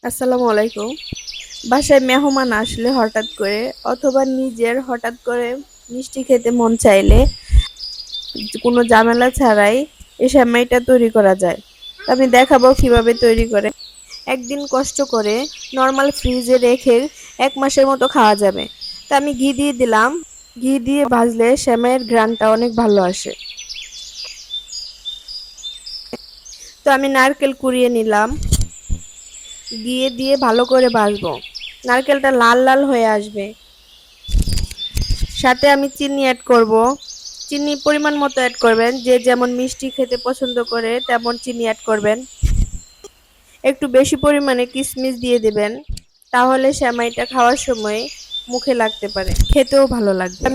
আসসালামু আলাইকুম। বাসায় মেহমান আসলে হঠাৎ করে অথবা নিজের হঠাৎ করে মিষ্টি খেতে মন চাইলে কোনো ঝামেলা ছাড়াই এই সেমাইটা তৈরি করা যায়। তো আমি দেখাবো কিভাবে তৈরি করে। একদিন কষ্ট করে নরমাল ফ্রিজে রেখে ১ মাসের মতো খাওয়া যাবে। তো আমি ঘি দিয়ে দিলাম। ঘি দিয়ে ভাজলে সেমাইয়ের ঘ্রাণটা অনেক ভালো আসে। তো আমি নারকেল কুড়িয়ে নিলাম। দিয়ে ভালো করে ভাজবো। নারকেলটা লাল লাল হয়ে আসবে। সাথে আমি চিনি এড করব। চিনি পরিমাণ মতো এড করবেন। যে যেমন মিষ্টি খেতে পছন্দ করে তেমন চিনি এড করবেন। একটু বেশি পরিমাণে কিশমিশ দিয়ে দিবেন। তাহলে সেমাইটা খাওয়ার সময় মুখে লাগতে পারে। খেতেও ভালো লাগবে।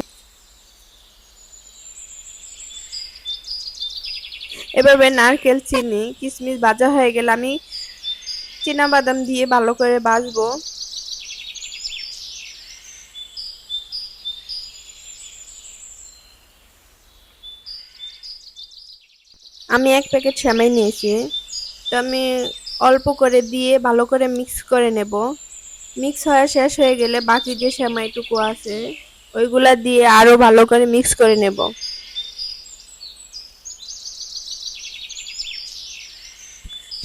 এভাবে নারকেল, চিনি, কিশমিশ ভাজা হয়ে গেলে আমি চীনাবাদাম দিয়ে ভালো করে ভাজবো। আমি ১ প্যাকেট সেমাই নিয়েছি। তো আমি অল্প করে দিয়ে ভালো করে মিক্স করে নেব। মিক্স হওয়া শেষ হয়ে গেলে বাকি যে সেমাইটুকু আছে ওইগুলা দিয়ে আরো ভালো করে মিক্স করে নেব।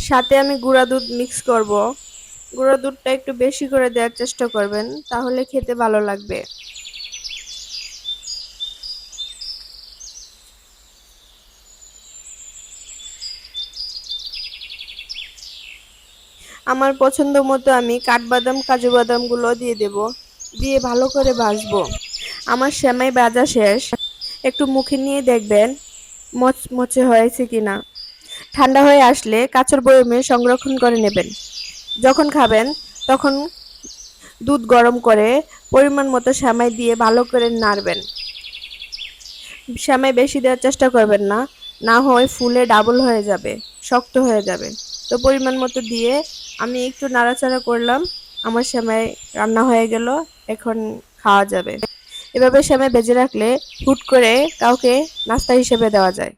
সাথে আমি গুঁড়া দুধ মিক্স করব। গুঁড়া দুধটা একটু বেশি করে দেওয়ার চেষ্টা করবেন, তাহলে খেতে ভালো লাগবে। আমার পছন্দ মতো আমি কাঠবাদাম, কাজু বাদামগুলো দিয়ে দেব। দিয়ে ভালো করে ভাজবো। আমার সেমাই ভাজা শেষ। একটু মুখে নিয়ে দেখবেন মচমচে হয়েছে কিনা। ঠান্ডা হয়ে আসলে কাঁচের বয়মে সংরক্ষণ করে নেবেন। যখন খাবেন তখন দুধ গরম করে পরিমাণ মতো সেমাই দিয়ে ভালো করে নাড়বেন। সেমাই বেশি দেওয়ার চেষ্টা করবেন না, না হয় ফুলে ডাবল হয়ে যাবে, শক্ত হয়ে যাবে। তো পরিমাণ মতো দিয়ে আমি একটু নাড়াচাড়া করলাম। আমার সেমাই রান্না হয়ে গেল। এখন খাওয়া যাবে। এভাবে সেমাই ভেজে রাখলে হুট করে কাউকে নাস্তা হিসেবে দেওয়া যায়।